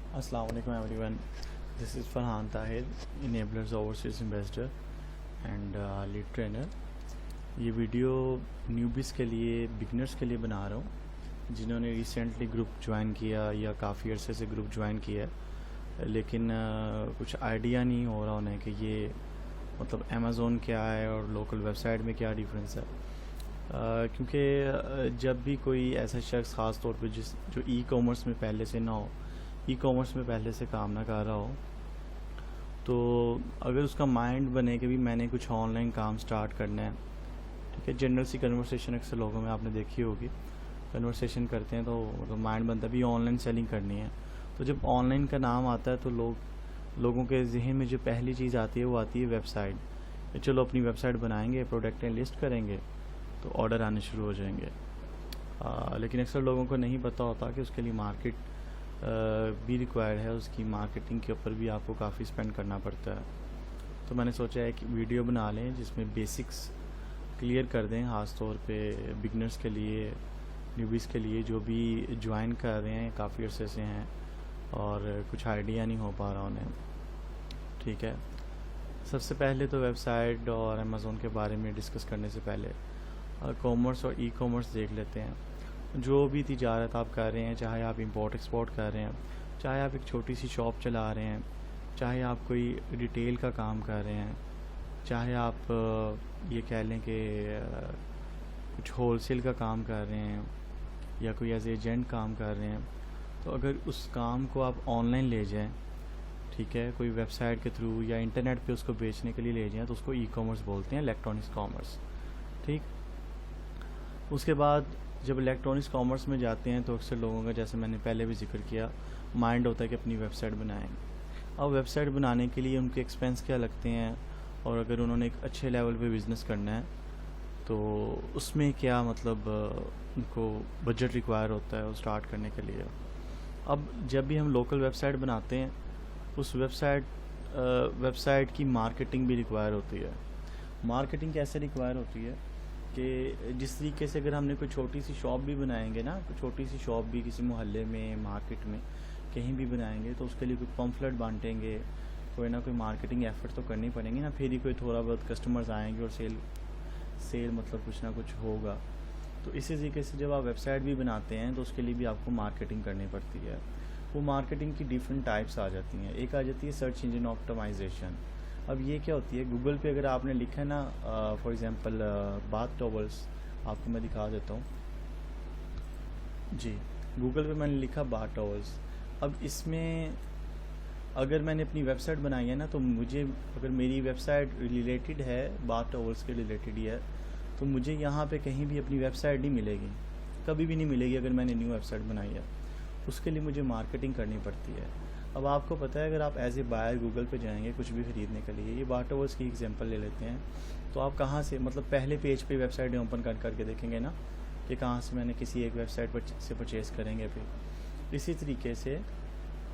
अस्सलाम वालेकुम everyone, this is Farhan Tahir, enablers overseas ambassador and lead trainer. ये वीडियो न्यूबीज़ के लिए, बिगनर्स के लिए बना रहा हूँ जिन्होंने रिसेंटली ग्रुप ज्वाइन किया या काफ़ी अरसे से ग्रुप ज्वाइन किया है, लेकिन कुछ आइडिया नहीं हो रहा उन्हें कि ये मतलब अमेज़ोन क्या है और लोकल वेबसाइट में क्या डिफरेंस है। क्योंकि जब भी कोई ऐसा शख्स ख़ास तौर पे जो ई कॉमर्स में पहले से ना हो, ई कॉमर्स में पहले से काम ना कर रहा हो, तो अगर उसका माइंड बने कि भी मैंने कुछ ऑनलाइन काम स्टार्ट करना है, ठीक है। जनरल सी कन्वर्सेशन अक्सर लोगों में आपने देखी होगी, कन्वर्सेशन करते हैं तो मतलब माइंड बनता है भी ऑनलाइन सेलिंग करनी है। तो जब ऑनलाइन का नाम आता है तो लोगों के जहन में जो पहली चीज़ आती है वो आती है वेबसाइट। चलो अपनी वेबसाइट बनाएंगे, प्रोडक्टें लिस्ट करेंगे तो ऑर्डर आने शुरू हो जाएंगे। लेकिन अक्सर लोगों को नहीं पता होता कि उसके लिए मार्केट भी रिक्वायर्ड है, उसकी मार्केटिंग के ऊपर भी आपको काफ़ी स्पेंड करना पड़ता है। तो मैंने सोचा है कि वीडियो बना लें जिसमें बेसिक्स क्लियर कर दें, ख़ास तौर पे बिगनर्स के लिए, न्यूबीज़ के लिए जो भी ज्वाइन कर रहे हैं, काफ़ी अरसे से हैं और कुछ आइडिया नहीं हो पा रहा उन्हें, ठीक है। सबसे पहले तो वेबसाइट और अमेज़ोन के बारे में डिस्कस करने से पहले कॉमर्स और ई कॉमर्स देख लेते हैं। जो भी तिजारत आप कर रहे हैं, चाहे आप इंपोर्ट एक्सपोर्ट कर रहे हैं, चाहे आप एक छोटी सी शॉप चला रहे हैं, चाहे आप कोई रिटेल का काम कर रहे हैं, चाहे आप ये कह लें कि कुछ होलसेल का काम कर रहे हैं या कोई एज एजेंट काम कर रहे हैं, तो अगर उस काम को आप ऑनलाइन ले जाएं, ठीक है, कोई वेबसाइट के थ्रू या इंटरनेट पे उसको बेचने के लिए ले जाएं, तो उसको ई कॉमर्स बोलते हैं, इलेक्ट्रॉनिक्स कॉमर्स, ठीक। उसके बाद जब इलेक्ट्रॉनिक्स कॉमर्स में जाते हैं तो अक्सर लोगों का, जैसे मैंने पहले भी जिक्र किया, माइंड होता है कि अपनी वेबसाइट बनाएं। अब वेबसाइट बनाने के लिए उनके एक्सपेंस क्या लगते हैं, और अगर उन्होंने एक अच्छे लेवल पे बिज़नेस करना है तो उसमें क्या मतलब उनको बजट रिक्वायर होता है वो स्टार्ट करने के लिए। अब जब भी हम लोकल वेबसाइट बनाते हैं, उस वेबसाइट की मार्केटिंग भी रिक्वायर होती है। मार्केटिंग कैसे रिक्वायर होती है कि जिस तरीके से अगर हमने कोई छोटी सी शॉप भी बनाएंगे ना, कोई छोटी सी शॉप भी किसी मोहल्ले में, मार्केट में, कहीं भी बनाएंगे, तो उसके लिए कोई पम्फलेट बांटेंगे, कोई ना कोई मार्केटिंग एफर्ट तो करनी पड़ेंगी ना, फिर ही कोई थोड़ा बहुत कस्टमर्स आएंगे और सेल मतलब कुछ ना कुछ होगा। तो इसी तरीके से जब आप वेबसाइट भी बनाते हैं तो उसके लिए भी आपको मार्केटिंग करनी पड़ती है। वो मार्केटिंग की डिफरेंट टाइप्स आ जाती हैं। एक आ जाती है सर्च इंजन ऑप्टिमाइजेशन। अब ये क्या होती है, गूगल पे अगर आपने लिखा है ना, फॉर एग्जांपल बाथ टॉवल्स, आपको मैं दिखा देता हूँ जी। गूगल पे मैंने लिखा बाथ टॉवल्स। अब इसमें अगर मैंने अपनी वेबसाइट बनाई है ना, तो मुझे, अगर मेरी वेबसाइट रिलेटेड है, बाथ टॉवल्स के रिलेटेड ही है, तो मुझे यहाँ पे कहीं भी अपनी वेबसाइट नहीं मिलेगी, कभी भी नहीं मिलेगी अगर मैंने न्यू वेबसाइट बनाई है। उसके लिए मुझे मार्केटिंग करनी पड़ती है। अब आपको पता है, अगर आप एज ए बायर गूगल पे जाएंगे कुछ भी ख़रीदने के लिए, ये बाथ टॉवल्स की एग्जांपल ले लेते हैं, तो आप कहाँ से, मतलब पहले पेज पे वेबसाइट ओपन करके देखेंगे ना कि कहाँ से मैंने किसी एक वेबसाइट पर से परचेज़ करेंगे। फिर इसी तरीके से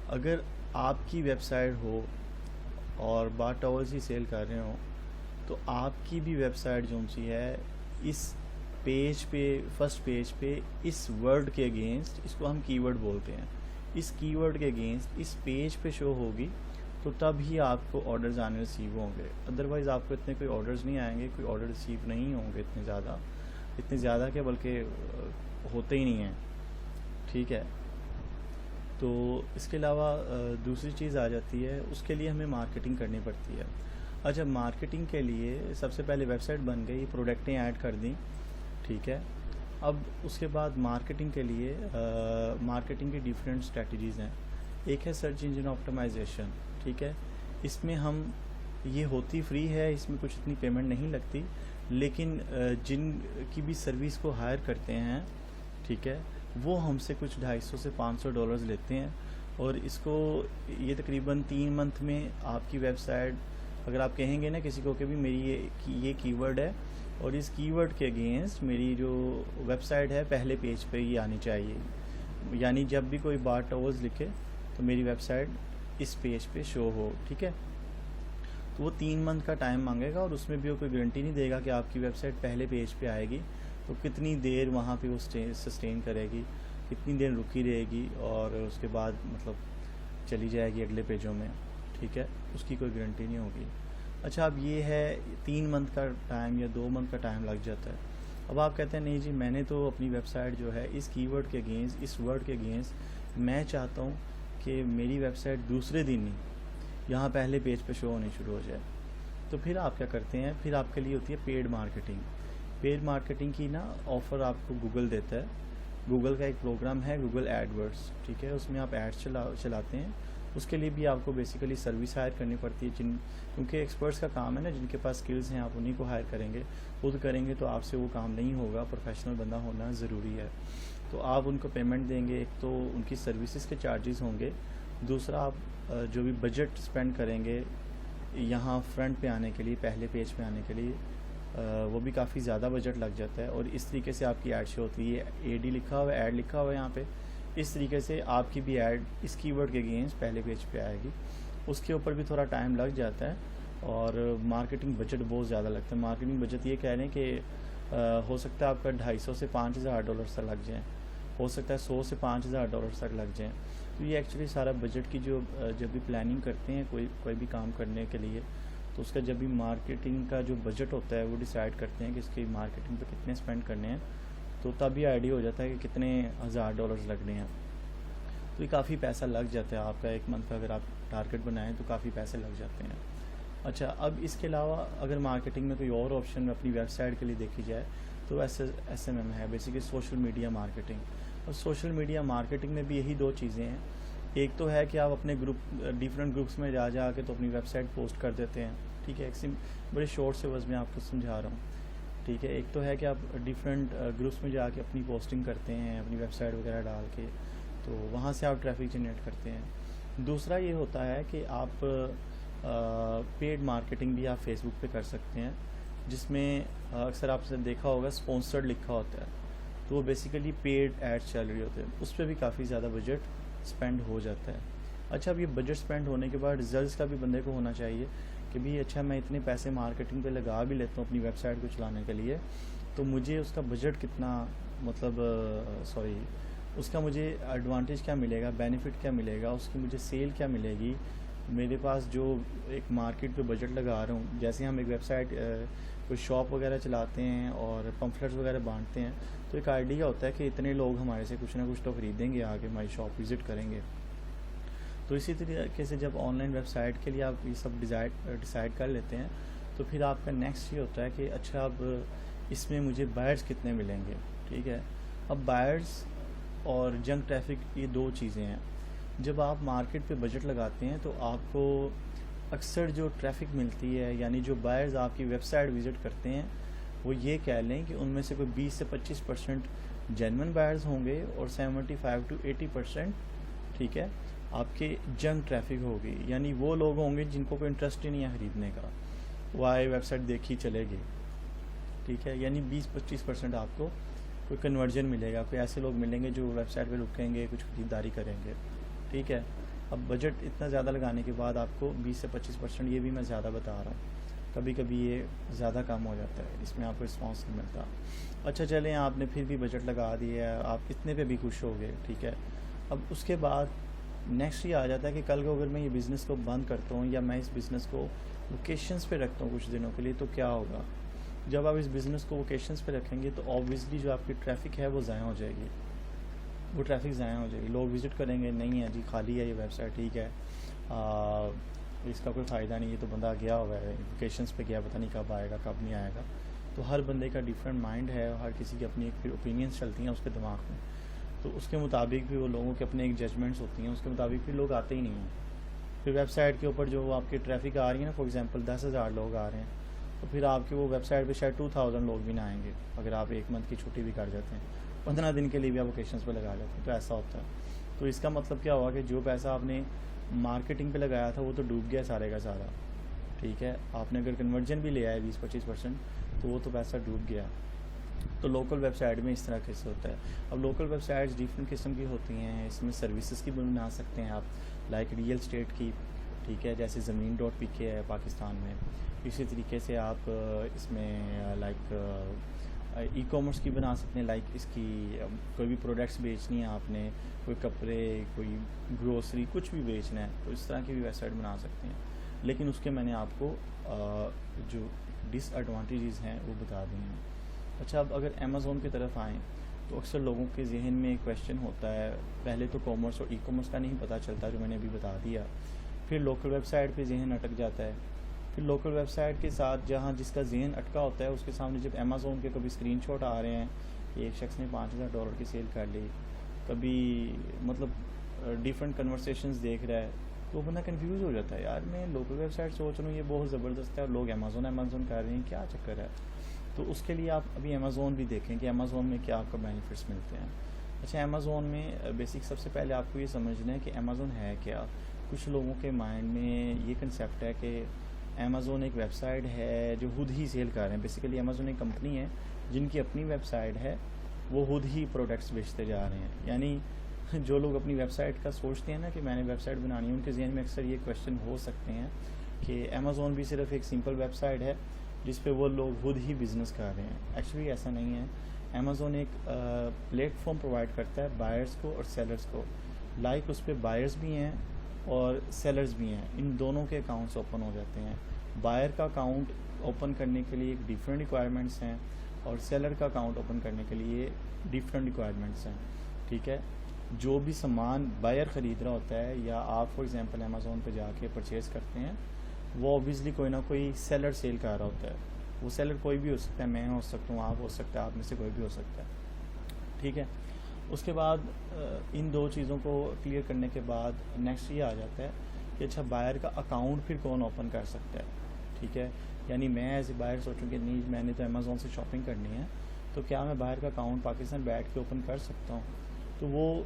अगर आपकी वेबसाइट हो और बाथ टॉवल्स ही सेल कर रहे हो, तो आपकी भी वेबसाइट जो सी है, इस पेज पे, फर्स्ट पेज पे, इस वर्ड के अगेंस्ट, इसको हम कीवर्ड बोलते हैं, इस कीवर्ड के अगेंस्ट इस पेज पे शो होगी, तो तब ही आपको ऑर्डर्स आने रिसीव होंगे। अदरवाइज़ आपको इतने कोई ऑर्डर्स नहीं आएंगे, कोई ऑर्डर रिसीव नहीं होंगे इतने ज़्यादा के, बल्कि होते ही नहीं हैं, ठीक है। तो इसके अलावा दूसरी चीज़ आ जाती है, उसके लिए हमें मार्केटिंग करनी पड़ती है। अच्छा, मार्केटिंग के लिए सबसे पहले वेबसाइट बन गई, प्रोडक्टें ऐड कर दी, ठीक है। अब उसके बाद मार्केटिंग के लिए मार्केटिंग की डिफरेंट स्ट्रेटजीज़ हैं। एक है सर्च इंजन ऑप्टिमाइजेशन, ठीक है। इसमें हम, ये होती फ्री है, इसमें कुछ इतनी पेमेंट नहीं लगती, लेकिन जिन की भी सर्विस को हायर करते हैं, ठीक है, वो हमसे कुछ $250 से $500 लेते हैं। और इसको, ये तकरीबन 3 मंथ में आपकी वेबसाइट, अगर आप कहेंगे ना किसी को कि भी मेरी ये कीवर्ड है और इस कीवर्ड के अगेंस्ट मेरी जो वेबसाइट है पहले पेज पे ही आनी चाहिए, यानी जब भी कोई बाथ टॉवल्स लिखे तो मेरी वेबसाइट इस पेज पे शो हो, ठीक है। तो वो 3 मंथ का टाइम मांगेगा और उसमें भी वो कोई गारंटी नहीं देगा कि आपकी वेबसाइट पहले पेज पे आएगी तो कितनी देर वहाँ पे वो सस्टेन करेगी, कितनी देर रुकी रहेगी, और उसके बाद मतलब चली जाएगी अगले पेजों में, ठीक है, उसकी कोई गारंटी नहीं होगी। अच्छा, अब ये है 3 मंथ का टाइम या 2 मंथ का टाइम लग जाता है। अब आप कहते हैं नहीं जी, मैंने तो अपनी वेबसाइट जो है इस कीवर्ड के अगेंस्ट, इस वर्ड के अगेंस्ट मैं चाहता हूँ कि मेरी वेबसाइट दूसरे दिन ही यहाँ पहले पेज पे शो होनी शुरू हो जाए। तो फिर आप क्या करते हैं, फिर आपके लिए होती है पेड मार्केटिंग। पेड मार्केटिंग की ना ऑफ़र आपको गूगल देता है। गूगल का एक प्रोग्राम है गूगल एडवर्ड्स, ठीक है, उसमें आप एड्स चलाते हैं। उसके लिए भी आपको बेसिकली सर्विस हायर करनी पड़ती है, क्योंकि एक्सपर्ट्स का काम है ना, जिनके पास स्किल्स हैं आप उन्हीं को हायर करेंगे। खुद करेंगे तो आपसे वो काम नहीं होगा, प्रोफेशनल बंदा होना ज़रूरी है। तो आप उनको पेमेंट देंगे, एक तो उनकी सर्विसेज के चार्जेस होंगे, दूसरा आप जो भी बजट स्पेंड करेंगे यहाँ फ्रंट पे आने के लिए, पहले पेज पे आने के लिए, वो भी काफ़ी ज़्यादा बजट लग जाता है। और इस तरीके से आपकी ऐड शो होती है, एडी लिखा हुआ है, ऐड लिखा हुआ है यहाँ पे। इस तरीके से आपकी भी ऐड इस कीवर्ड के अगेंस्ट पहले पेज पे आएगी। उसके ऊपर भी थोड़ा टाइम लग जाता है और मार्केटिंग बजट बहुत ज़्यादा लगता है। मार्केटिंग बजट ये कह रहे हैं कि हो सकता है आपका $250 से $5,000 तक लग जाए, हो सकता है $100 से $5,000 तक लग जाए। तो ये एक्चुअली सारा बजट की जो जब भी प्लानिंग करते हैं कोई भी काम करने के लिए, तो उसका जब भी मार्केटिंग का जो बजट होता है वो डिसाइड करते हैं कि इसकी मार्केटिंग पे कितने स्पेंड करने हैं, तो तब ये आइडिया हो जाता है कि कितने $1,000 लगने हैं। तो ये काफ़ी पैसा लग जाता है आपका, एक मंथ का अगर आप टारगेट बनाएं तो काफ़ी पैसे लग जाते हैं। अच्छा, अब इसके अलावा अगर मार्केटिंग में कोई और ऑप्शन अपनी वेबसाइट के लिए देखी जाए तो SMM है, बेसिकली सोशल मीडिया मार्केटिंग। और सोशल मीडिया मार्केटिंग में भी यही 2 चीज़ें हैं। एक तो है कि आप अपने डिफरेंट ग्रुप्स में जा के तो अपनी वेबसाइट पोस्ट कर देते हैं, ठीक है, एक बड़े शॉर्ट से वर्ड्स में आपको समझा रहा हूँ, ठीक है। एक तो है कि आप डिफरेंट ग्रुप्स में जाके अपनी पोस्टिंग करते हैं, अपनी वेबसाइट वगैरह डाल के, तो वहाँ से आप ट्रैफिक जनरेट करते हैं। दूसरा ये होता है कि आप पेड मार्केटिंग भी आप फेसबुक पे कर सकते हैं, जिसमें अक्सर आपने देखा होगा स्पॉन्सर्ड लिखा होता है, तो वो बेसिकली पेड एड्स चल रही होते हैं, उस पर भी काफ़ी ज़्यादा बजट स्पेंड हो जाता है। अच्छा, अब ये बजट स्पेंड होने के बाद रिजल्ट्स का भी बंदे को होना चाहिए कि भी अच्छा, मैं इतने पैसे मार्केटिंग पे लगा भी लेता हूँ अपनी वेबसाइट को चलाने के लिए, तो मुझे उसका बजट कितना, मतलब उसका मुझे एडवांटेज क्या मिलेगा, बेनिफिट क्या मिलेगा, उसकी मुझे सेल क्या मिलेगी, मेरे पास जो एक मार्केट पे बजट लगा रहा हूँ। जैसे हम एक वेबसाइट कोई शॉप वगैरह चलाते हैं और पम्फलेट्स वगैरह बांटते हैं, तो एक आइडिया होता है कि इतने लोग हमारे से कुछ ना कुछ तो ख़रीदेंगे, आगे हमारी शॉप विज़िट करेंगे। तो इसी तरीके से जब ऑनलाइन वेबसाइट के लिए आप ये सब डिसाइड कर लेते हैं, तो फिर आपका नेक्स्ट ये होता है कि अच्छा, अब इसमें मुझे बायर्स कितने मिलेंगे, ठीक है। अब बायर्स और जंक ट्रैफिक ये 2 चीज़ें हैं। जब आप मार्केट पे बजट लगाते हैं तो आपको अक्सर जो ट्रैफिक मिलती है, यानी जो बायर्स आपकी वेबसाइट विज़िट करते हैं, वो ये कह लें कि उनमें से कोई 20 से 25% जेन्युइन बायर्स होंगे और 75 to 80%, ठीक है, आपके जंक ट्रैफिक होगी, यानी वो लोग होंगे जिनको कोई इंटरेस्ट ही नहीं है ख़रीदने का, वाई वेबसाइट देखी चलेगी, ठीक है। यानी 20-25% आपको कोई कन्वर्जन मिलेगा, कोई ऐसे लोग मिलेंगे जो वेबसाइट पे रुकेंगे, कुछ खरीदारी करेंगे, ठीक है। अब बजट इतना ज़्यादा लगाने के बाद आपको 20 से 25%, ये भी मैं ज़्यादा बता रहा हूँ, कभी कभी ये ज़्यादा कम हो जाता है, इसमें आपको रिस्पॉन्स नहीं मिलता। अच्छा, चलें, आपने फिर भी बजट लगा दिया है, आप इतने पे भी खुश हो गए, ठीक है। अब उसके बाद नेक्स्ट ये आ जाता है कि कल को अगर मैं ये बिज़नेस को बंद करता हूँ या मैं इस बिज़नेस को लोकेशंस पे रखता हूँ कुछ दिनों के लिए, तो क्या होगा। जब आप इस बिज़नेस को लोकेशंस पे रखेंगे तो ऑब्वियसली जो आपकी ट्रैफिक है वो ज़ाया हो जाएगी, वो ट्रैफिक ज़ाया हो जाएगी। लोग विज़िट करेंगे, नहीं है जी, खाली है ये वेबसाइट, ठीक है, इसका कोई फ़ायदा नहीं है, तो बंदा गया हुआ है लोकेशंस पे, गया, पता नहीं कब आएगा कब नहीं आएगा। तो हर बंदे का डिफरेंट माइंड है, हर किसी की अपनी एक ओपिनियंस चलती हैं उसके दिमाग में, तो उसके मुताबिक भी वो लोगों के अपने एक जजमेंट्स होती हैं, उसके मुताबिक भी लोग आते ही नहीं हैं। फिर वेबसाइट के ऊपर जो आपकी ट्रैफिक आ रही है ना, फॉर एग्जांपल 10,000 लोग आ रहे हैं, तो फिर आपकी वो वेबसाइट पे शायद 2000 लोग भी ना आएंगे, अगर आप एक मंथ की छुट्टी भी कर जाते हैं, 15 दिन के लिए भी आप लोकेशंस पे लगा लेते हैं, तो ऐसा होता है। तो इसका मतलब क्या हुआ कि जो पैसा आपने मार्केटिंग पे लगाया था वो तो डूब गया सारे का सारा, ठीक है। आपने अगर कन्वर्जन भी ले आया 20-25%, तो वो तो पैसा डूब गया। तो लोकल वेबसाइट में इस तरह कैसे होता है। अब लोकल वेबसाइट्स डिफरेंट किस्म की होती हैं, इसमें सर्विसेज की बना सकते हैं आप, लाइक रियल स्टेट की, ठीक है, जैसे ज़मीन.pk है पाकिस्तान में। इसी तरीके से आप इसमें लाइक ई कॉमर्स की बना सकते हैं, लाइक इसकी कोई भी प्रोडक्ट्स बेचनी है आपने, कोई कपड़े, कोई ग्रोसरी, कुछ भी बेचना है तो इस तरह की भी वेबसाइट बना सकते हैं। लेकिन उसके मैंने आपको जो डिसएडवांटेजेस हैं वो बता दिए हैं। अच्छा, अब अगर अमेज़ोन की तरफ आएँ तो अक्सर लोगों के जहन में एक क्वेश्चन होता है, पहले तो कॉमर्स और ई कॉमर्स का नहीं पता चलता जो मैंने अभी बता दिया, फिर लोकल वेबसाइट पे जहन अटक जाता है, फिर लोकल वेबसाइट के साथ जहाँ जिसका जहन अटका होता है उसके सामने जब अमेज़ोन के कभी स्क्रीनशॉट आ रहे हैं कि एक शख्स ने $5000 की सेल कर ली, कभी मतलब डिफरेंट कन्वर्सेशंस देख रहा है, तो बंदा कंफ्यूज हो जाता है, यार मैं लोकल वेबसाइट सोच रहा हूँ ये बहुत ज़बरदस्त है और लोग अमेज़ोन कर रहे हैं, क्या चक्कर है। तो उसके लिए आप अभी अमेज़ोन भी देखें कि अमेज़ोन में क्या आपको बेनिफिट्स मिलते हैं। अच्छा, अमेज़ोन में बेसिक सबसे पहले आपको ये समझना है कि अमेज़ोन है क्या। कुछ लोगों के माइंड में ये कंसेप्ट है कि अमेज़ोन एक वेबसाइट है जो खुद ही सेल कर रहे हैं। बेसिकली अमेज़ोन एक कंपनी है जिनकी अपनी वेबसाइट है, वो खुद ही प्रोडक्ट्स बेचते जा रहे हैं। यानी जो लोग अपनी वेबसाइट का सोचते हैं ना कि मैंने वेबसाइट बनानी है, उनके जहन में अक्सर ये क्वेश्चन हो सकते हैं कि अमेज़ोन भी सिर्फ एक सिंपल वेबसाइट है जिस पे वो लोग खुद ही बिज़नेस कर रहे हैं। एक्चुअली ऐसा नहीं है। अमेज़ोन एक प्लेटफॉर्म प्रोवाइड करता है बायर्स को और सेलर्स को। लाइक उस पर बायर्स भी हैं और सेलर्स भी हैं, इन दोनों के अकाउंट्स ओपन हो जाते हैं। बायर का अकाउंट ओपन करने के लिए डिफरेंट रिक्वायरमेंट्स हैं और सेलर का अकाउंट ओपन करने के लिए डिफरेंट रिक्वायरमेंट्स हैं। ठीक है, जो भी सामान बायर ख़रीद रहा होता है या आप फॉर एग्जांपल अमेज़ोन पे जाके परचेज़ करते हैं, वो ऑब्वियसली कोई ना कोई सेलर सेल कर रहा होता है। वो सेलर कोई भी हो सकता है, मैं हो सकता हूँ, आप हो सकता है, आप में से कोई भी हो सकता है। ठीक है, उसके बाद इन दो चीज़ों को क्लियर करने के बाद नेक्स्ट ये आ जाता है कि अच्छा बायर का अकाउंट फिर कौन ओपन कर सकता है। ठीक है, यानी मैं एज ए बायर सोचूं कि नहीं मैंने तो अमेज़ोन से शॉपिंग करनी है, तो क्या मैं बायर का अकाउंट पाकिस्तान बैठ के ओपन कर सकता हूँ? तो वो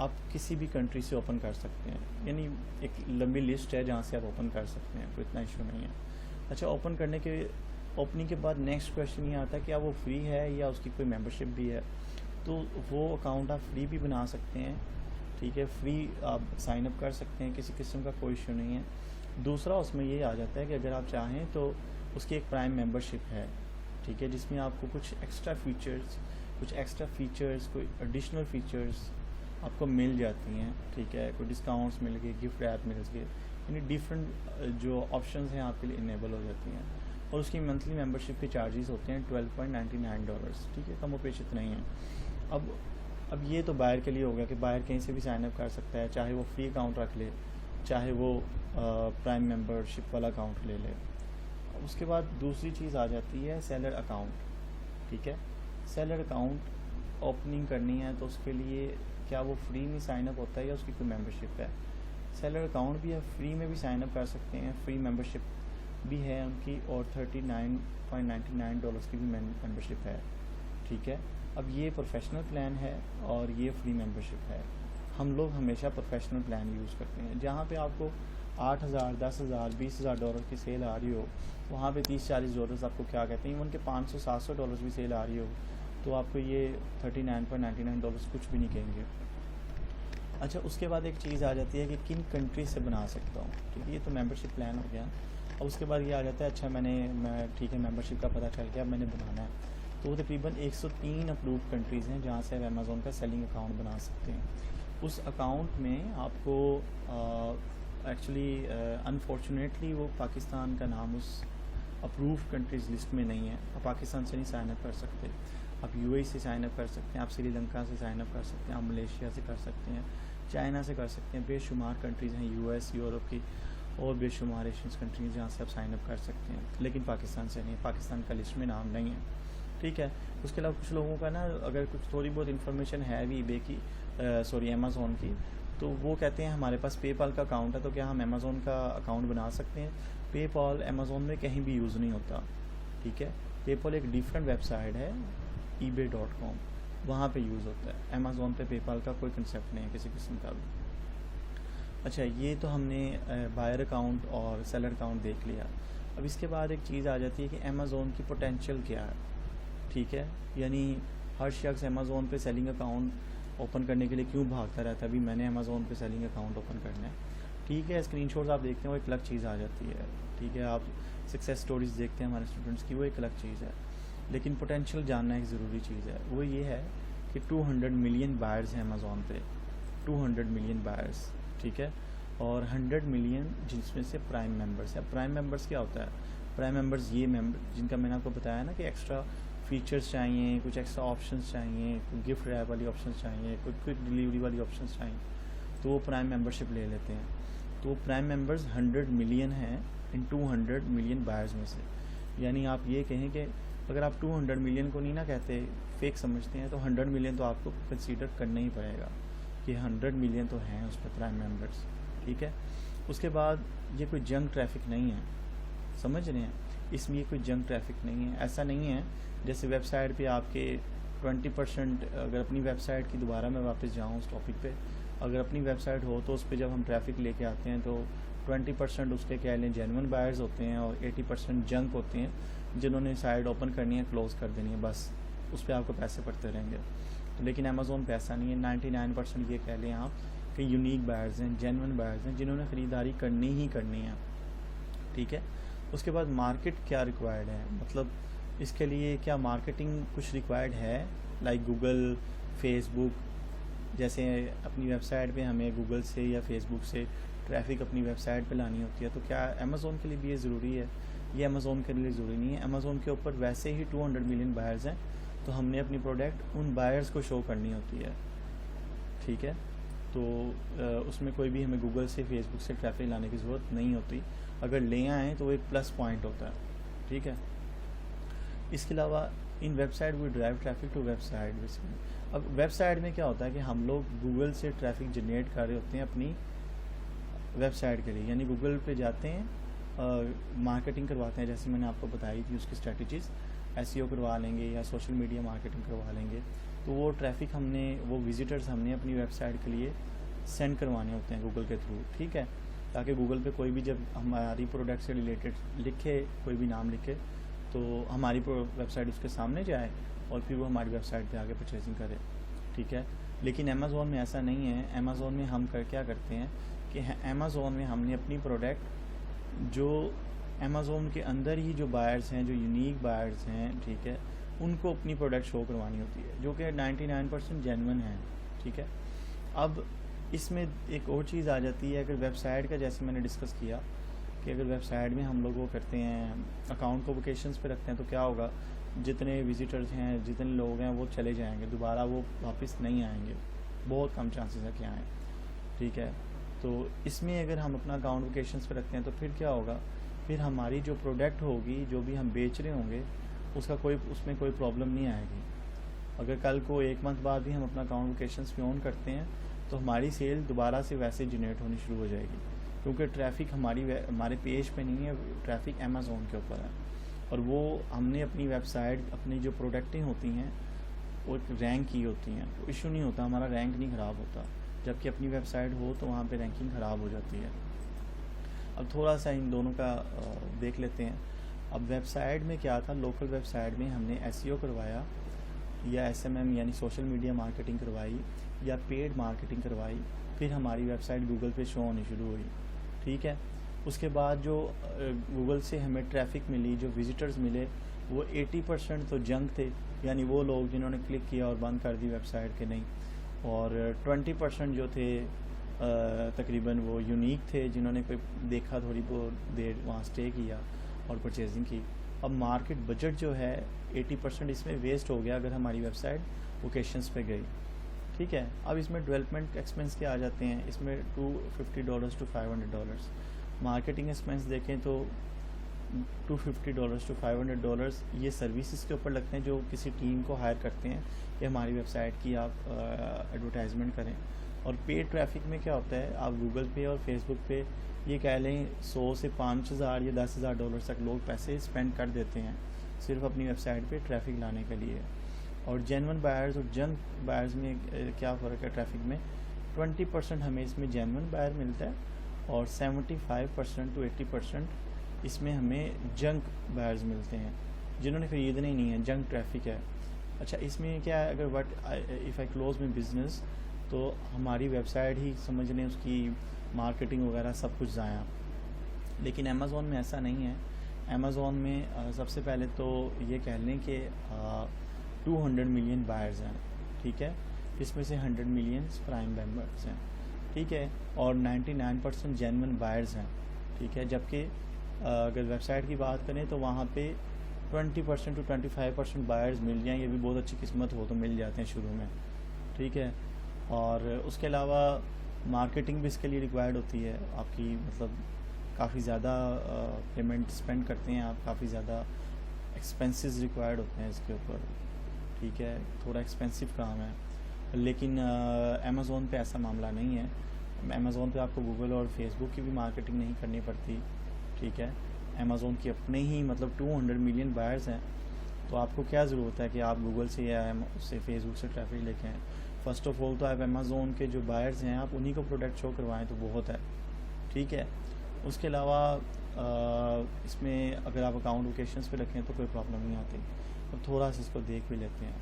आप किसी भी कंट्री से ओपन कर सकते हैं, यानी एक लंबी लिस्ट है जहाँ से आप ओपन कर सकते हैं, कोई इतना इशू नहीं है। अच्छा, ओपनिंग के बाद नेक्स्ट क्वेश्चन ये आता है क्या वो फ्री है या उसकी कोई मेंबरशिप भी है। तो वो अकाउंट आप फ्री भी बना सकते हैं। ठीक है, फ्री आप साइन अप कर सकते हैं, किसी किस्म का कोई इशू नहीं है। दूसरा उसमें ये आ जाता है कि अगर आप चाहें तो उसकी एक प्राइम मेंबरशिप है। ठीक है, जिसमें आपको कुछ एक्स्ट्रा फीचर्स, कोई एडिशनल फीचर्स आपको मिल जाती हैं। ठीक है, कोई डिस्काउंट्स मिल गए, गिफ्ट ऐप मिल गए, यानी डिफरेंट जो ऑप्शंस हैं आपके लिए इनेबल हो जाती हैं। और उसकी मंथली मेंबरशिप के चार्जेस होते हैं $12.99। ठीक है, कम पेश इतना ही है। अब ये तो बायर के लिए हो गया कि बायर कहीं से भी साइन अप कर सकता है, चाहे वो फ्री अकाउंट रख ले, चाहे वो प्राइम मेंबरशिप वाला अकाउंट ले ले। उसके बाद दूसरी चीज़ आ जाती है सेलर अकाउंट। ठीक है, सेलर अकाउंट ओपनिंग करनी है तो उसके लिए क्या वो फ्री में साइन अप होता है या उसकी कोई मेंबरशिप है? सेलर अकाउंट भी है, फ्री में भी साइन अप कर सकते हैं, फ्री मेंबरशिप भी है उनकी, और $39.99 की भी मेंबरशिप है। ठीक है, अब ये प्रोफेशनल प्लान है और ये फ्री मेंबरशिप है। हम लोग हमेशा प्रोफेशनल प्लान यूज़ करते हैं, जहाँ पे आपको $8,000, $10,000, $20,000 की सेल आ रही हो, वहाँ पे $30-40 आपको क्या कहते हैं, इवन के $500-700 भी सेल आ रही हो, तो आपको ये $39.99 कुछ भी नहीं कहेंगे। अच्छा, उसके बाद एक चीज़ आ जाती है कि किन कंट्री से बना सकता हूँ। ठीक है, ये तो मेंबरशिप प्लान हो गया। और उसके बाद ये आ जाता है अच्छा ठीक है मेंबरशिप का पता चल गया, अब मैंने बनाना है। तो वो तकरीबन 103 अप्रूव कंट्रीज़ हैं जहाँ से आप अमेज़ोन का सेलिंग अकाउंट बना सकते हैं। उस अकाउंट में आपको एक्चुअली अनफॉर्चुनेटली वो पाकिस्तान का नाम उस अप्रूव कंट्रीज़ लिस्ट में नहीं है। आप पाकिस्तान से नहीं साइन अप कर सकते, आप यूएई से साइन अप कर सकते हैं, आप श्रीलंका से साइन अप कर सकते हैं, आप मलेशिया से कर सकते हैं, चाइना से कर सकते हैं। बेशुमार कंट्रीज़ हैं यूएस, यूरोप की और बेशुमार एशियन कंट्रीज़ जहाँ से आप साइन अप कर सकते हैं, लेकिन पाकिस्तान से नहीं, पाकिस्तान का लिस्ट में नाम नहीं है। ठीक है, उसके अलावा कुछ लोगों का ना अगर कुछ थोड़ी बहुत इन्फॉर्मेशन है भी ईबे की अमेज़ोन की, तो वो कहते हैं हमारे पास पेपाल का अकाउंट है, तो क्या हम अमेज़ोन का अकाउंट बना सकते हैं? पेपाल अमेज़ोन में कहीं भी यूज़ नहीं होता। ठीक है, पेपाल एक डिफरेंट वेबसाइट है ebay.com, वहाँ पे यूज़ होता है। अमेज़ोन पे पेपाल का कोई कंसेप्ट नहीं है किसी किस्म का भी। अच्छा, ये तो हमने बायर अकाउंट और सेलर अकाउंट देख लिया। अब इसके बाद एक चीज़ आ जाती है कि अमेज़ोन की पोटेंशियल क्या है। ठीक है, यानी हर शख्स अमेज़ोन पे सेलिंग अकाउंट ओपन करने के लिए क्यों भागता रहता है, अभी मैंने अमेज़ोन पे सेलिंग अकाउंट ओपन करना है। ठीक है, स्क्रीनशॉट्स आप देखते हैं वो एक अलग चीज़ आ जाती है। ठीक है, आप सक्सेस स्टोरीज़ देखते हैं हमारे स्टूडेंट्स की, वो एक अलग चीज़ है। लेकिन पोटेंशियल जानना एक ज़रूरी चीज़ है, वो ये है कि 200 मिलियन बायर्स हैं अमेज़ॉन पे, 200 मिलियन बायर्स, ठीक है, और 100 मिलियन जिसमें से प्राइम मेंबर्स हैं। प्राइम मेंबर्स क्या होता है? प्राइम मेंबर्स ये मेंबर जिनका मैंने आपको बताया ना कि एक्स्ट्रा फीचर्स चाहिए, कुछ एक्स्ट्रा ऑप्शंस चाहिए, कोई गिफ्ट रैप वाली ऑप्शंस चाहिए, कोई क्विक डिलीवरी वाली ऑप्शंस चाहिए, तो वो प्राइम मेंबरशिप ले लेते हैं। तो प्राइम मेंबर्स 100 मिलियन हैं इन 200 मिलियन बायर्स में से। यानी आप ये कहें कि अगर आप 200 मिलियन को नहीं ना कहते, फेक समझते हैं, तो 100 मिलियन तो आपको कंसीडर करना ही पड़ेगा कि 100 मिलियन तो हैं उस पर प्राइम मेंबर्स, ठीक है। उसके बाद ये कोई जंक ट्रैफिक नहीं है, समझ रहे हैं, इसमें ये कोई जंक ट्रैफिक नहीं है। ऐसा नहीं है जैसे वेबसाइट पे आपके 20%, अगर अपनी वेबसाइट की दोबारा मैं वापस जाऊँ उस टॉपिक पे, अगर अपनी वेबसाइट हो तो उस पर जब हम ट्रैफिक लेके आते हैं तो 20% उसके कह लें जेन्युइन बायर्स होते हैं और 80% जंक होते हैं जिन्होंने साइट ओपन करनी है, क्लोज़ कर देनी है, बस उस पर आपको पैसे पड़ते रहेंगे। तो लेकिन अमेज़ोन पे ऐसा नहीं है, 99% ये कह लें आप कि यूनिक बायर्स हैं, जेन्युइन बायर्स हैं जिन्होंने ख़रीदारी करनी ही करनी है, ठीक है। उसके बाद मार्केट क्या रिक्वायर्ड है, मतलब इसके लिए क्या मार्केटिंग कुछ रिक्वायर्ड है, लाइक गूगल, फेसबुक, जैसे अपनी वेबसाइट पे हमें गूगल से या फेसबुक से ट्रैफिक अपनी वेबसाइट पे लानी होती है, तो क्या अमेज़ोन के लिए भी ये ज़रूरी है? ये अमेज़ोन के लिए ज़रूरी नहीं है। अमेज़ोन के ऊपर वैसे ही 200 मिलियन बायर्स हैं, तो हमने अपनी प्रोडक्ट उन बायर्स को शो करनी होती है, ठीक है। तो उसमें कोई भी हमें गूगल से, फेसबुक से ट्रैफिक लाने की ज़रूरत नहीं होती। अगर ले आएँ तो वो एक प्लस पॉइंट होता है, ठीक है। इसके अलावा इन website we drive traffic to website basically. अब वेबसाइट में क्या होता है कि हम लोग गूगल से ट्रैफिक जनरेट कर रहे होते हैं अपनी वेबसाइट के लिए, यानी गूगल पे जाते हैं, मार्केटिंग करवाते हैं, जैसे मैंने आपको बताई थी उसकी स्ट्रेटजीज़, एसईओ करवा लेंगे या सोशल मीडिया मार्केटिंग करवा लेंगे, तो वो ट्रैफिक हमने, वो विजिटर्स हमने अपनी वेबसाइट के लिए सेंड करवाने होते हैं गूगल के थ्रू, ठीक है, ताकि गूगल पे कोई भी जब हमारी प्रोडक्ट से रिलेटेड लिखे, कोई भी नाम लिखे, तो हमारी वेबसाइट उसके सामने जाए और फिर वो हमारी वेबसाइट पे आके परचेजिंग करे, ठीक है। लेकिन अमेज़ोन में ऐसा नहीं है। अमेज़ोन में हम क्या करते हैं कि अमेज़ोन में हमने अपनी प्रोडक्ट जो अमेज़ोन के अंदर ही जो बायर्स हैं, जो यूनिक बायर्स हैं, ठीक है, उनको अपनी प्रोडक्ट शो करवानी होती है, जो कि 99% जेन्युइन है, ठीक है। अब इसमें एक और चीज़ आ जाती है, अगर वेबसाइट का, जैसे मैंने डिस्कस किया कि अगर वेबसाइट में हम लोग वो करते हैं, अकाउंट को वोकेशंस पे रखते हैं, तो क्या होगा, जितने विजिटर्स हैं, जितने लोग हैं, वो चले जाएंगे, दोबारा वो वापस नहीं आएंगे, बहुत कम चांसेस है कि आएँ, ठीक है। तो इसमें अगर हम अपना अकाउंट वोकेशंस पे रखते हैं तो फिर क्या होगा, फिर हमारी जो प्रोडक्ट होगी, जो भी हम बेच रहे होंगे, उसमें कोई प्रॉब्लम नहीं आएगी। अगर कल को 1 मंथ बाद भी हम अपना अकाउंट वोकेशंस पे ऑन करते हैं तो हमारी सेल दोबारा से वैसे जनरेट होनी शुरू हो जाएगी, क्योंकि ट्रैफिक हमारे पेज पे नहीं है, ट्रैफिक अमेज़ोन के ऊपर है, और वो हमने अपनी वेबसाइट, अपनी जो प्रोडक्टें होती हैं वो रैंक की होती हैं, तो इशू नहीं होता, हमारा रैंक नहीं ख़राब होता। जबकि अपनी वेबसाइट हो तो वहाँ पे रैंकिंग ख़राब हो जाती है। अब थोड़ा सा इन दोनों का देख लेते हैं। अब वेबसाइट में क्या था, लोकल वेबसाइट में हमने एसईओ करवाया या एसएमएम यानी सोशल मीडिया मार्केटिंग करवाई या पेड मार्केटिंग करवाई, फिर हमारी वेबसाइट गूगल पे शो होनी शुरू हुई, ठीक है। उसके बाद जो गूगल से हमें ट्रैफिक मिली, जो विजिटर्स मिले, वो 80% तो जंक थे, यानी वो लोग जिन्होंने क्लिक किया और बंद कर दी वेबसाइट के नहीं, और 20% जो थे तकरीबन वो यूनिक थे, जिन्होंने कोई देखा, थोड़ी बहुत देर वहाँ स्टे किया और परचेजिंग की। अब मार्केट बजट जो है 80% इसमें वेस्ट हो गया अगर हमारी वेबसाइट वोकेशंस पे गई, ठीक है। अब इसमें डेवलपमेंट एक्सपेंस क्या आ जाते हैं, इसमें $250 to $500। मार्केटिंग एक्सपेंस देखें तो $250 to $500 ये सर्विसेज के ऊपर लगते हैं, जो किसी टीम को हायर करते हैं कि हमारी वेबसाइट की आप एडवर्टाइजमेंट करें। और पेड ट्रैफिक में क्या होता है, आप गूगल पे और फेसबुक पे ये कह लें 100 से 5000 या $10,000 तक लोग पैसे स्पेंड कर देते हैं सिर्फ अपनी वेबसाइट पे ट्रैफिक लाने के लिए। और जेन्युइन बायर्स और जंक बायर्स में क्या फ़र्क है ट्रैफिक में, 20% हमें इसमें जेन्युइन बायर मिलता है और 75% to 80% इसमें हमें जंक बायर्स मिलते हैं, जिन्होंने ख़रीदना ही नहीं है, जंक ट्रैफिक है। अच्छा, इसमें क्या है, अगर इफ़ आई क्लोज में बिज़नेस, तो हमारी वेबसाइट ही समझ लें, उसकी मार्केटिंग वगैरह सब कुछ ज़ाया। लेकिन अमेज़ोन में ऐसा नहीं है। अमेज़ोन में सबसे पहले तो ये कह लें कि 200 मिलियन बायर्स हैं, ठीक है, इसमें से 100 मिलियन प्राइम मेंबर्स हैं, ठीक है, और 99% जेन्युइन बायर्स हैं, ठीक है। जबकि अगर वेबसाइट की बात करें तो वहाँ पे 20% टू 25% बायर्स मिल जाएँ, ये भी बहुत अच्छी किस्मत हो तो मिल जाते हैं शुरू में, ठीक है। और उसके अलावा मार्केटिंग भी इसके लिए रिक्वायर्ड होती है आपकी, मतलब काफ़ी ज़्यादा पेमेंट स्पेंड करते हैं आप, काफ़ी ज़्यादा एक्सपेंसेस रिक्वायर्ड होते हैं इसके ऊपर, ठीक है, थोड़ा एक्सपेंसिव काम है। लेकिन अमेज़ोन पे ऐसा मामला नहीं है। अमेज़ोन पे आपको गूगल और फेसबुक की भी मार्केटिंग नहीं करनी पड़ती, ठीक है। अमेज़ोन की अपने ही मतलब 200 मिलियन बायर्स हैं, तो आपको क्या ज़रूरत है कि आप गूगल से या उससे फेसबुक से ट्रैफिक लेके आएँ। फ़र्स्ट ऑफ ऑल तो आप अमेज़ोन के जो बायर्स हैं आप उन्हीं को प्रोडक्ट शो करवाएं तो बहुत है, ठीक है। उसके अलावा इसमें अगर आप अकाउंट लोकेशंस पे रखें तो कोई प्रॉब्लम नहीं आती। अब थोड़ा सा इसको देख भी लेते हैं,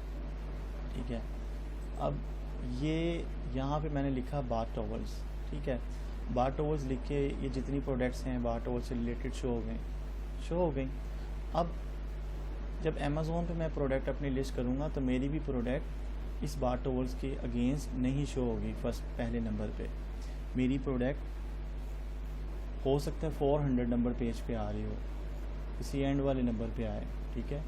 ठीक है। अब ये यहाँ पे मैंने लिखा बार टॉवल्स, ठीक है। बार टॉवल्स लिख के ये जितनी प्रोडक्ट्स हैं बार टॉवल से रिलेटेड शो हो गई। अब जब अमेज़ोन पे मैं प्रोडक्ट अपनी लिस्ट करूँगा तो मेरी भी प्रोडक्ट इस बार टॉवल्स के अगेंस्ट नहीं शो होगी। पहले नंबर पे मेरी प्रोडक्ट हो सकता है 400 नंबर पेज पे आ रही हो, किसी एंड वाले नंबर पे आए, ठीक है।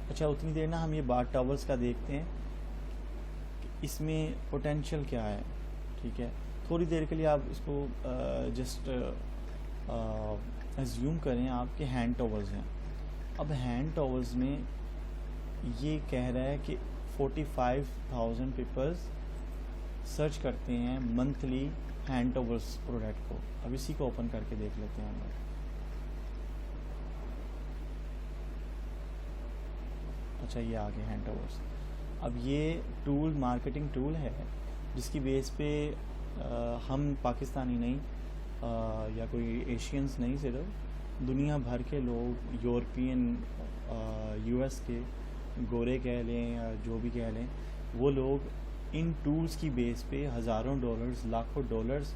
अच्छा, उतनी देर ना हम ये बार टॉवल्स का देखते हैं कि इसमें पोटेंशियल क्या है, ठीक है। थोड़ी देर के लिए आप इसको जस्ट एज्यूम करें आपके हैंड टॉवल्स हैं। अब हैंड टॉवल्स में ये कह रहा है कि 45,000 पीपल्स सर्च करते हैं मंथली हैंड टॉवल्स प्रोडक्ट को। अब इसी को ओपन करके देख लेते हैं हम लोग। अच्छा, ये आ गए हैंड टॉवल्स। अब ये टूल मार्केटिंग टूल है जिसकी बेस पे हम पाकिस्तानी नहीं या कोई एशियंस नहीं, सिर्फ दुनिया भर के लोग, यूरोपियन, यूएस के गोरे कह लें या जो भी कह लें, वो लोग इन टूल्स की बेस पे हज़ारों डॉलर्स, लाखों डॉलर्स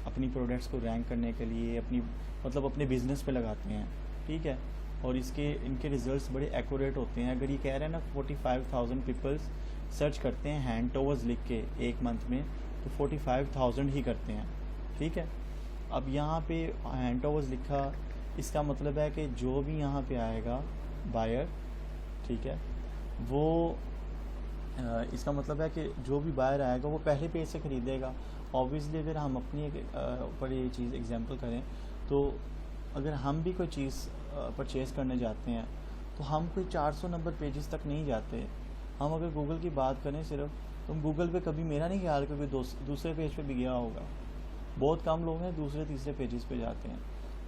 अपनी प्रोडक्ट्स को रैंक करने के लिए अपने बिज़नेस पे लगाते हैं, ठीक है। और इनके रिजल्ट्स बड़े एक्यूरेट होते हैं। अगर ये कह रहे हैं ना 45,000 पीपल्स सर्च करते हैं हैंड टॉवल्स लिख के एक मंथ में, तो 45,000 ही करते हैं, ठीक है। अब यहाँ पे हैंड टॉवल्स लिखा, इसका मतलब है कि जो भी यहाँ पे आएगा बायर, ठीक है, वो इसका मतलब है कि जो भी बायर आएगा वो पहले पेज से ख़रीदेगा। ऑब्वियसली अगर हम अपनी ऊपर ये चीज़ एग्जांपल करें तो अगर हम भी कोई चीज़ परचेज़ करने जाते हैं तो हम कोई 400 नंबर पेजेस तक नहीं जाते। हम अगर गूगल की बात करें सिर्फ, तो गूगल पे कभी, मेरा नहीं ख्याल कि कोई दूसरे पेज पे भी गया होगा। बहुत कम लोग हैं दूसरे तीसरे पेजेस पे जाते हैं।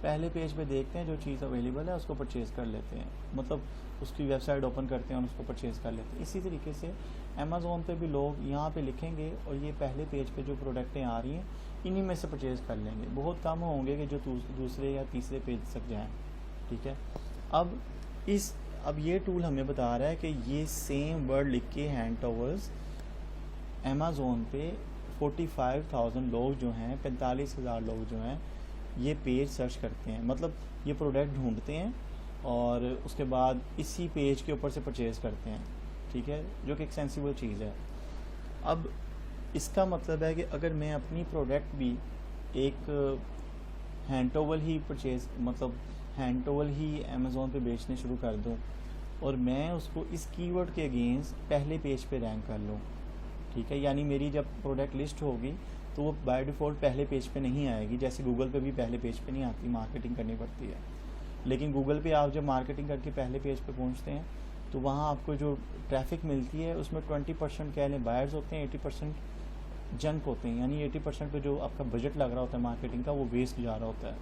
पहले पेज पे देखते हैं जो चीज़ अवेलेबल है उसको परचेज़ कर लेते हैं, मतलब उसकी वेबसाइट ओपन करते हैं और उसको परचेज़ कर लेते हैं। इसी तरीके से अमेज़ोन पे भी लोग यहाँ पे लिखेंगे और ये पहले पेज पे जो प्रोडक्टें आ रही हैं इन्हीं में से परचेज़ कर लेंगे। बहुत कम होंगे कि जो दूसरे या तीसरे पेज तक जाएँ, ठीक है। अब ये टूल हमें बता रहा है कि ये सेम वर्ड लिख के हैंड टॉवल्स अमेज़ोन पे 45,000 लोग जो हैं, 45,000 लोग जो हैं, ये पेज सर्च करते हैं, मतलब ये प्रोडक्ट ढूंढते हैं और उसके बाद इसी पेज के ऊपर से परचेज़ करते हैं, ठीक है, जो कि एक सेंसिबल चीज़ है। अब इसका मतलब है कि अगर मैं अपनी प्रोडक्ट भी एक हैंड टॉवल ही हैंड टॉवल ही अमेज़ोन पे बेचने शुरू कर दूं और मैं उसको इस कीवर्ड के अगेंस्ट पहले पेज पे रैंक कर लूं, ठीक है, यानी मेरी जब प्रोडक्ट लिस्ट होगी तो वो बाय डिफ़ॉल्ट पहले पेज पे नहीं आएगी। जैसे गूगल पे भी पहले पेज पे नहीं आती, मार्केटिंग करनी पड़ती है। लेकिन गूगल पे आप जब मार्केटिंग करके पहले पेज पे पहुंचते हैं तो वहाँ आपको जो ट्रैफिक मिलती है उसमें 20% कह लें बायर्स होते हैं, 80% जंक होते हैं, यानी 80% पे जो आपका बजट लग रहा होता है मार्केटिंग का वो वेस्ट जा रहा होता है,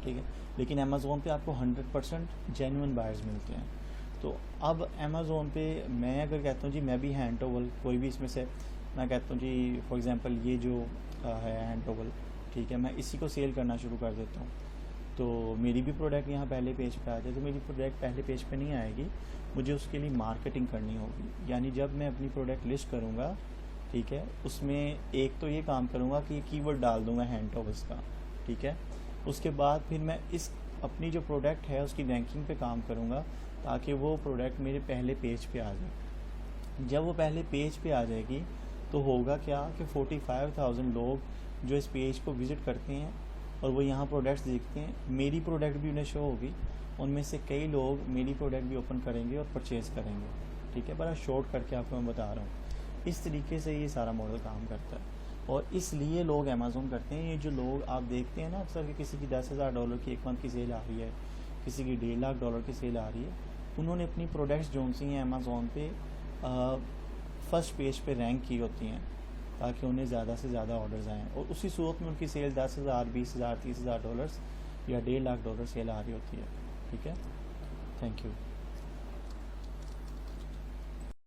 ठीक है। लेकिन अमेज़ोन पे आपको 100% जेन्युइन बायर्स मिलते हैं। तो अब अमेज़ोन पे मैं अगर कहता हूँ जी मैं भी हैंड टॉवल, कोई भी इसमें से मैं कहता हूँ जी फॉर एग्जांपल ये जो है हैंड टॉवल, ठीक है, मैं इसी को सेल करना शुरू कर देता हूँ, तो मेरी भी प्रोडक्ट यहाँ पहले पेज पे आ जाए। तो मेरी प्रोडक्ट पहले पेज पे नहीं आएगी, मुझे उसके लिए मार्केटिंग करनी होगी। यानी जब मैं अपनी प्रोडक्ट लिस्ट करूँगा ठीक है। उसमें एक तो ये काम करूँगा कि कीवर्ड डाल दूँगा हैंड टॉवर्स का, ठीक है। उसके बाद फिर मैं इस अपनी जो प्रोडक्ट है उसकी रैंकिंग पे काम करूँगा ताकि वो प्रोडक्ट मेरे पहले पेज पे आ जाए। जब वो पहले पेज पे आ जाएगी तो होगा क्या कि 45,000 लोग जो इस पेज को विज़िट करते हैं और वो यहाँ प्रोडक्ट्स देखते हैं, मेरी प्रोडक्ट भी उन्हें शो होगी, उनमें से कई लोग मेरी प्रोडक्ट भी ओपन करेंगे और परचेज़ करेंगे, ठीक है। बड़ा शॉर्ट करके आपको मैं बता रहा हूँ। इस तरीके से ये सारा मॉडल काम करता है और इसलिए लोग अमेज़ोन करते हैं। ये जो लोग आप देखते हैं ना अक्सर कि किसी की $10,000 की एक मंथ की सेल आ रही है, किसी की $1.5 की सेल आ रही है, उन्होंने अपनी प्रोडक्ट्स जो सी हैं अमेज़ोन पे फर्स्ट पेज पे रैंक की होती हैं ताकि उन्हें ज़्यादा से ज़्यादा ऑर्डर्स आएँ और उसी सूरत में उनकी सेल $10,000, $20,000, $30,000 या $1.5 सेल आ रही होती है, ठीक है। Thank you.